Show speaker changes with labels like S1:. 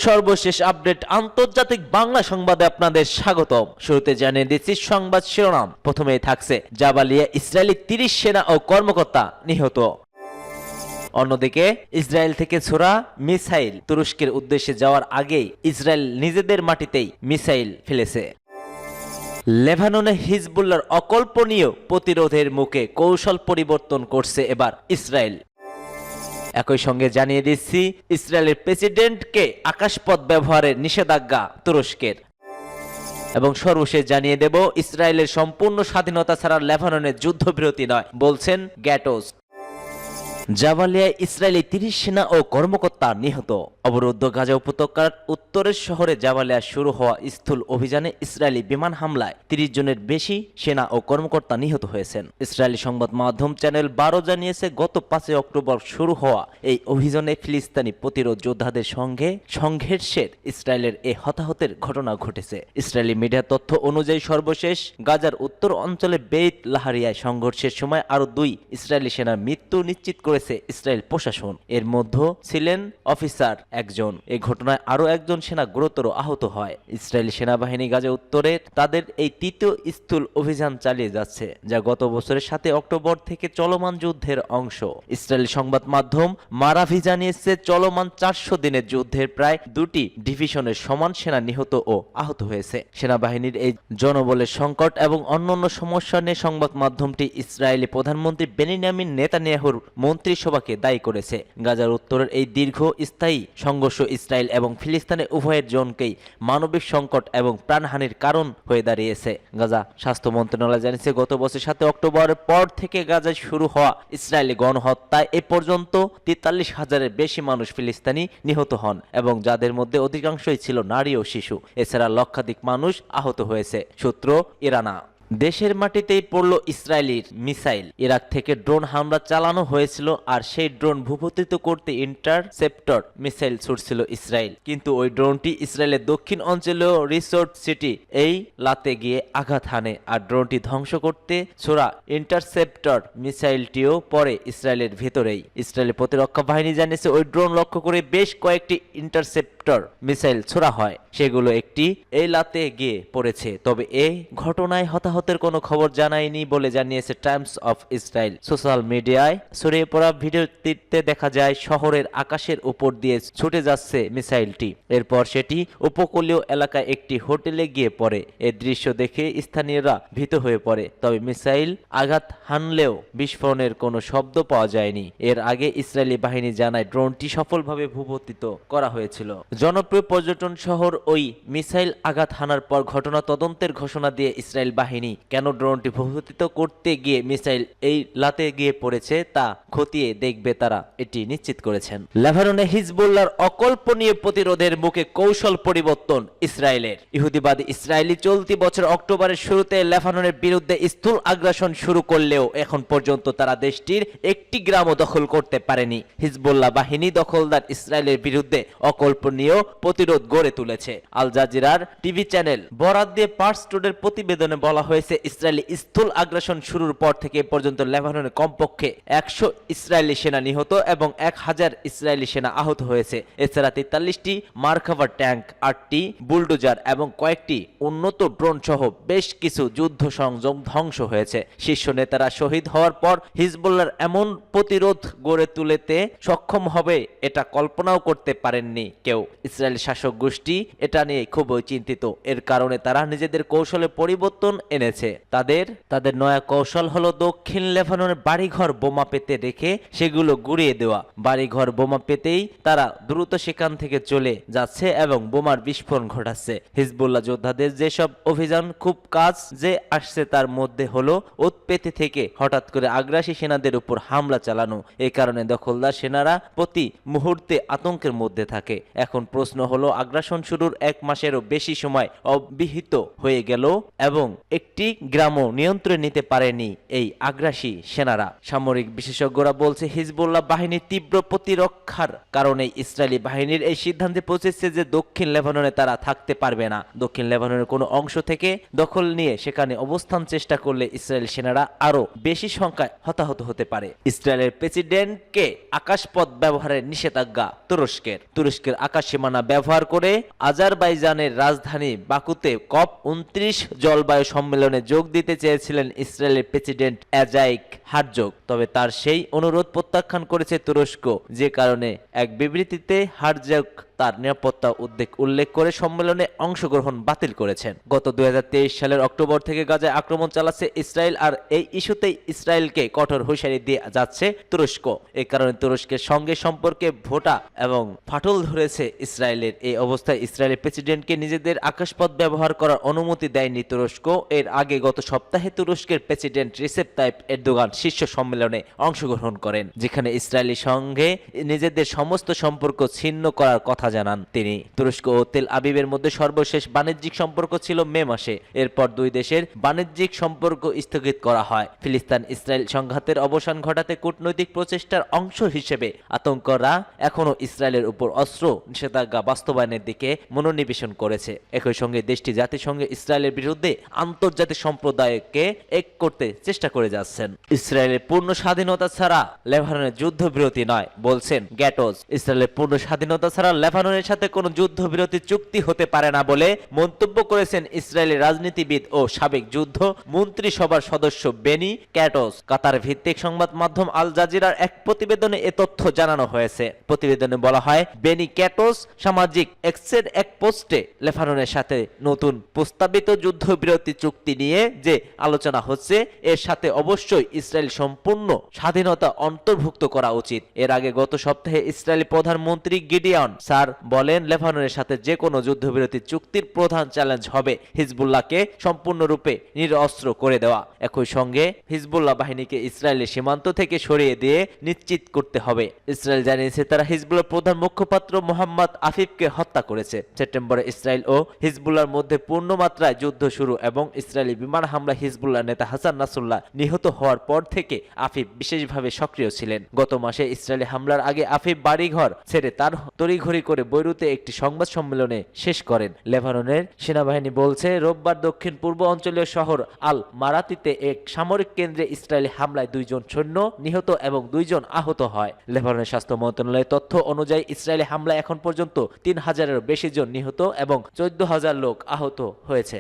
S1: সর্বশেষ আপডেট আন্তর্জাতিক বাংলা সংবাদে আপনাদের স্বাগতম। শুরুতে জানিয়ে দিচ্ছি সংবাদ শিরোনাম। প্রথমেই থাকছে জাবালিয়া ইসরায়েলি ৩০ সেনা ও কর্মকর্তা নিহত। অন্যদিকে ইসরায়েল থেকে ছোড়া মিসাইল তুরস্কের উদ্দেশ্যে যাওয়ার আগেই ইসরায়েল নিজেদের মাটিতেই মিসাইল ফেলেছে। লেবাননে হিজবুল্লাহর অকল্পনীয় প্রতিরোধের মুখে কৌশল পরিবর্তন করছে এবার ইসরায়েল। একই সঙ্গে জানিয়ে দিচ্ছি ইসরায়েলের প্রেসিডেন্টকে আকাশপথ ব্যবহারের নিষেধাজ্ঞা তুরস্কের। এবং সর্বশেষ জানিয়ে দেব ইসরায়েলের সম্পূর্ণ স্বাধীনতা ছাড়া লেবাননের যুদ্ধবিরতি নয় বলছেন গ্যাটোস। জাবালিয়ায় ইসরায়েলি ৩০ সেনা ও কর্মকর্তা নিহত। অবরুদ্ধ গাজা উপত্যকার উত্তরের শহরে জাবালিয়া শুরু হওয়া স্থূল অভিযানে ইসরায়েলি বিমান হামলায় ৩০ জনের বেশি সেনা ও কর্মকর্তা নিহত হয়েছেন। ইসরায়েলি সংবাদ মাধ্যম চ্যানেল ১২ জানিয়েছে গত ৫ অক্টোবর শুরু হওয়া এই অভিযানে ফিলিস্তিনি প্রতিরোধ যোদ্ধাদের সঙ্গে সংঘর্ষের ইসরায়েলের এ হতাহতের ঘটনা ঘটেছে। ইসরায়েলি মিডিয়া তথ্য অনুযায়ী সর্বশেষ গাজার উত্তর অঞ্চলে বেইত লাহারিয়ায় সংঘর্ষের সময় আরো ২ ইসরায়েলি সেনার মৃত্যু নিশ্চিত করেছে ইসরায়েল প্রশাসন। এর মধ্যে ছিলেন অফিসার একজন। এই ঘটনায় আরো একজন সেনা গুরুতর আহত হয়। ইসরায়েলি সেনাবাহিনী গাজা উত্তরে তাদের এই তৃতীয় স্থূল অভিযান চালিয়ে যাচ্ছে, যা গত বছরের ৭ অক্টোবর থেকে চলমান যুদ্ধের অংশ। ইসরায়েলি সংবাদ মাধ্যম মারাভি জানিয়েছে চলমান ৪০০ দিনের যুদ্ধের প্রায় ২টি ডিভিশনের সমান সেনা নিহত ও আহত হয়েছে। সেনাবাহিনীর এই জনবলের সংকট এবং অন্যান্য সমস্যা নিয়ে সংবাদ মাধ্যমটি ইসরায়েলি প্রধানমন্ত্রী বেনিয়ামিন নেতানিয়াহুর মন্ত্রিসভাকে দায়ী করেছে। গাজার উত্তরের এই দীর্ঘ স্থায়ী সংঘর্ষ ইসরায়েল এবং ফিলিস্তিনের উভয়ের জনকেই মানবিক সংকট এবং প্রাণহানির কারণ হয়ে দাঁড়িয়েছে। গাজা স্বাস্থ্য মন্ত্রণালয় জানিয়েছে গত বছর ৭ অক্টোবরের পর থেকে গাজায় শুরু হওয়া ইসরায়েলি গণহত্যায় এ পর্যন্ত ৪৩,০০০-এর বেশি মানুষ ফিলিস্তিনি নিহত হন এবং যাদের মধ্যে অধিকাংশই ছিল নারী ও শিশু। এছাড়া লক্ষাধিক মানুষ আহত হয়েছে। সূত্র ইরানা। দেশের মাটিতেই পড়ল ইসরায়েলির মিসাইল। ইরাক থেকে ড্রোন হামলা চালানো হয়েছিল আর সেই ড্রোন ভূপাতিত করতে ইন্টারসেপ্টর মিসাইল ছুটছিল ইসরায়েল, কিন্তু ওই ড্রোনটি ইসরায়েলের দক্ষিণ অঞ্চলীয় রিসোর্ট সিটি এই লাতে গিয়ে আঘাত হানে আর ড্রোনটি ধ্বংস করতে ছোড়া ইন্টারসেপ্টর মিসাইলটিও পড়ে ইসরায়েলের ভেতরেই। ইসরায়েলের প্রতিরক্ষা বাহিনী জানিয়েছে ওই ড্রোন লক্ষ্য করে বেশ কয়েকটি ইন্টারসেপ্টর মিসাইল ছোড়া হয়, সেগুলো একটি এই লাতে গিয়ে পড়েছে। তবে এই ঘটনায় হতাহতের কোনো খবর জানায়নি বলে জানিয়েছে টাইমস অফ ইসরায়েল। সোশ্যাল মিডিয়ায় ছড়িয়ে পড়া ভিডিওটিতে দেখা যায় শহরের আকাশের উপর দিয়ে ছুটে যাচ্ছে মিসাইলটি। এরপর সেটি উপকূলীয় এলাকায় একটি হোটেলে গিয়ে পড়ে। এই দৃশ্য দেখে স্থানীয়রা ভীত হয়ে পড়ে। তবে মিসাইল আঘাত হানলেও বিস্ফোরণের কোনো শব্দ পাওয়া যায়নি। এর আগে ইসরায়েলি বাহিনী জানায় ড্রোনটি সফলভাবে ভূপাতিত করা হয়েছিল। জনপ্রিয় পর্যটন শহর ওই মিসাইল আঘাত হানার পর ঘটনা তদন্তের ঘোষণা দিয়ে ইসরায়েল বাহিনী কেন ড্রোনটি ভূপাতিত করতে গিয়ে মিসাইল এই লাতে গিয়ে পড়েছে তা খতিয়ে দেখবে তারা এটি নিশ্চিত করেছেন। লেবাননে হিজবুল্লাহর অকল্পনীয় প্রতিরোধের মুখে কৌশল পরিবর্তন ইসরায়েলের। ইহুদিবাদী ইসরায়েলি চলতি বছর অক্টোবরের শুরুতে লেবাননের বিরুদ্ধে স্থূল আগ্রাসন শুরু করলেও এখন পর্যন্ত তারা দেশটির একটি গ্রামও দখল করতে পারেনি। হিজবুল্লাহ বাহিনী দখলদার ইসরায়েলের বিরুদ্ধে অকল্পনীয় প্রতিরোধ গড়ে তুলেছে। আল জাজিরার টিভি চ্যানেল বরাত দিয়ে পার্স টুডের প্রতিবেদনে বলা হয়েছে ইসরায়েলি স্থূল আগ্রাসন শুরুর পর থেকে পর্যন্ত লেবাননে কমপক্ষে ১০০ ইসরায়েলি সেনা নিহত এবং ১,০০০ ইসরায়েলি সেনা আহত হয়েছে। এছাড়া ৪৩টি মার্কাভা ট্যাঙ্ক, ৮টি বুলডোজার এবং কয়েকটি উন্নত ড্রোন সহ বেশ কিছু যুদ্ধ সংযম ধ্বংস হয়েছে। শীর্ষ নেতারা শহীদ হওয়ার পর হিজবুল্লাহর এমন প্রতিরোধ গড়ে তুলতে সক্ষম হবে এটা কল্পনাও করতে পারেননি কেউ। ইসরায়েল শাসক গোষ্ঠী এটা নিয়ে খুবই চিন্তিত। এর কারণে তারা নিজেদের কৌশলে পরিবর্তন এনেছে। তাদের নয়া কৌশল হলো দক্ষিণ লেবাননের বাড়িঘর বোমা পেতে রেখে সেগুলো গুড়িয়ে দেওয়া। বাড়িঘর বোমা পেতেই তারা দ্রুত সেখান থেকে চলে যাচ্ছে এবং বোমার বিস্ফোরণ ঘটাচ্ছে। হিজবুল্লাহ যোদ্ধাদের যেসব অভিযান খুব কাজ যে আসছে তার মধ্যে হলো উৎপেতে থেকে হঠাৎ করে আগ্রাসী সেনাদের উপর হামলা চালানো। এই কারণে দখলদার সেনারা প্রতি মুহূর্তে আতঙ্কের মধ্যে থাকে। এখন প্রশ্ন হলো আগ্রাসন শুরুর ১ মাসেরও বেশি সময় অব্যাহত হয়ে গেল এবং একটি গ্রামও নিয়ন্ত্রণে নিতে পারেনি এই আগ্রাসী সেনারা। সামরিক বিশেষজ্ঞরা বলছে হিজবুল্লাহ বাহিনীর তীব্র প্রতিরক্ষার কারণে ইসরায়েলি বাহিনীর এই সিদ্ধান্তে পৌঁছেছে যে দক্ষিণ লেবাননে তারা থাকতে পারবে না। দক্ষিণ লেবাননের কোনো অংশ থেকে দখল নিয়ে সেখানে অবস্থান চেষ্টা করলে ইসরায়েল সেনারা আরো বেশি সংখ্যায় হতাহত হতে পারে। ইসরায়েলের প্রেসিডেন্টকে আকাশপথ ব্যবহারের নিষেধাজ্ঞা তুরস্কের। তুরস্কের আকাশ সীমানা ব্যবহার করে আজারবাইজানের রাজধানী বাকুতে COP29 জলবায়ু সম্মেলনে যোগ দিতে চেয়েছিলেন ইসরায়েলের প্রেসিডেন্ট আইজাক হারজগ। তবে তার সেই অনুরোধ প্রত্যাখ্যান করেছে তুরস্ক, যে কারণে এক বিবৃতিতে হারজগ তার নিরাপত্তা উদ্বেগ উল্লেখ করে সম্মেলনে অংশগ্রহণ বাতিল করেছেন। গত 2023 সালের অক্টোবর থেকে গাজায় আক্রমণ চালাচ্ছে ইসরায়েল, আর এই ইস্যুতেই ইসরায়েলকে কঠোর হুঁশিয়ারি দিয়ে যাচ্ছে তুরস্ক। এই কারণে তুরস্কের সঙ্গে সম্পর্কে ভোটা এবং ফাটল ধরেছে ইসরায়েলের। এই অবস্থায় ইসরায়েলের প্রেসিডেন্টকে নিজেদের আকাশপথ ব্যবহার করার অনুমতি দেয়নি তুরস্ক। এর আগে গত সপ্তাহে তুরস্কের প্রেসিডেন্ট রিসেপ তাইপ এরদোগান শীর্ষ সম্মেলনে অংশগ্রহণ করেন, যেখানে ইসরায়েলের সঙ্গে নিজেদের সমস্ত সম্পর্ক ছিন্ন করার কথা জানান তিনি। তুরস্ক ও তেল আবিবের মধ্যে সর্বশেষ বাণিজ্যিক সম্পর্ক ছিল মে মাসে। এরপর দুই দেশের বাণিজ্যিক সম্পর্ক স্থগিত করা হয়। ফিলিস্তিন ইসরায়েল সংঘাতের অবসান ঘটাতে কূটনৈতিক প্রচেষ্টার অংশ হিসেবে আতঙ্করা এখনো ইসরায়েলের উপর অস্ত্র নিষেধাজ্ঞা বাস্তবায়নের দিকে মনোনিবেশন করেছে। একই সঙ্গে দেশটি জাতিসংঘে ইসরায়েলের বিরুদ্ধে আন্তর্জাতিক সম্প্রদায়কে এক করতে চেষ্টা করে যাচ্ছেন। ইসরায়েলের পূর্ণ স্বাধীনতা ছাড়া লেবাননের যুদ্ধবিরতি নয়, বলছেন গ্যাটোজ। ইসরায়েলের পূর্ণ স্বাধীনতা ছাড়া লেবাননের সাথে কোনো যুদ্ধবিরতি চুক্তি হতে পারে না বলে মন্তব্য করেছেন ইসরায়েলি রাজনীতিবিদ ও সাবেক যুদ্ধ মন্ত্রিসভার সদস্য বেনি ক্যাটোস। কাতার ভিত্তিক সংবাদ মাধ্যম আল জাজিরার এক প্রতিবেদনে এ তথ্য জানানো হয়েছে। প্রতিবেদনে বলা হয়, বেনি ক্যাটোস সামাজিক এক্সের এক পোস্টে লেবাননের সাথে নতুন প্রস্তাবিত যুদ্ধবিরতি চুক্তি নিয়ে যে আলোচনা হচ্ছে, এর সাথে অবশ্যই ইসরায়েল সম্পূর্ণ স্বাধীনতা অন্তর্ভুক্ত করা উচিত। এর আগে গত সপ্তাহে ইসরায়েলি প্রধানমন্ত্রী গিডিয়ন স্যার বলেন, লেবাননের সাথে যে কোনো যুদ্ধবিরতি চুক্তির প্রধান চ্যালেঞ্জ হবে হিজবুল্লাহকে সম্পূর্ণরূপে নিরস্ত্র করে দেওয়া। একই সঙ্গে হিজবুল্লাহ বাহিনীকে ইসরায়েলের সীমান্ত থেকে সরিয়ে দিয়ে নিশ্চিত করতে হবে। ইসরায়েল জানিয়েছে তারা হিজবুল্লাহ প্রধান মুখপাত্র মোহাম্মদ আফিফকে হত্যা করেছে। সেপ্টেম্বরে ইসরায়েল ও হিজবুল্লাহর মধ্যে পূর্ণমাত্রায় যুদ্ধ শুরু এবং ইসরায়েলি বিমান হামলা হিজবুল্লাহ নেতা হাসান নাসরুল্লাহ নিহত হওয়ার পর থেকে আফিফ বিশেষভাবে সক্রিয় ছিলেন। গত মাসে ইসরায়েলি হামলার আগে আফিফ বাড়িঘর ছেড়ে তার তড়িঘড়ি করে বৈরুতে একটি সংবাদ সম্মেলনে শেষ করেন। লেবাননের সেনাবাহিনী বলছে, রোববার দক্ষিণ পূর্ব অঞ্চলীয় শহর আল মারাতিতে এক সামরিক কেন্দ্রে ইসরায়েলি হামলায় 2 জন সৈন্য নিহত এবং 2 জন আহত হয়। লেবাননের স্বাস্থ্য মন্ত্রণালয়ের তথ্য অনুযায়ী ইসরায়েলি হামলায় এখন পর্যন্ত 3000-এরও বেশি জন নিহত এবং 14,000 লোক আহত হয়েছে।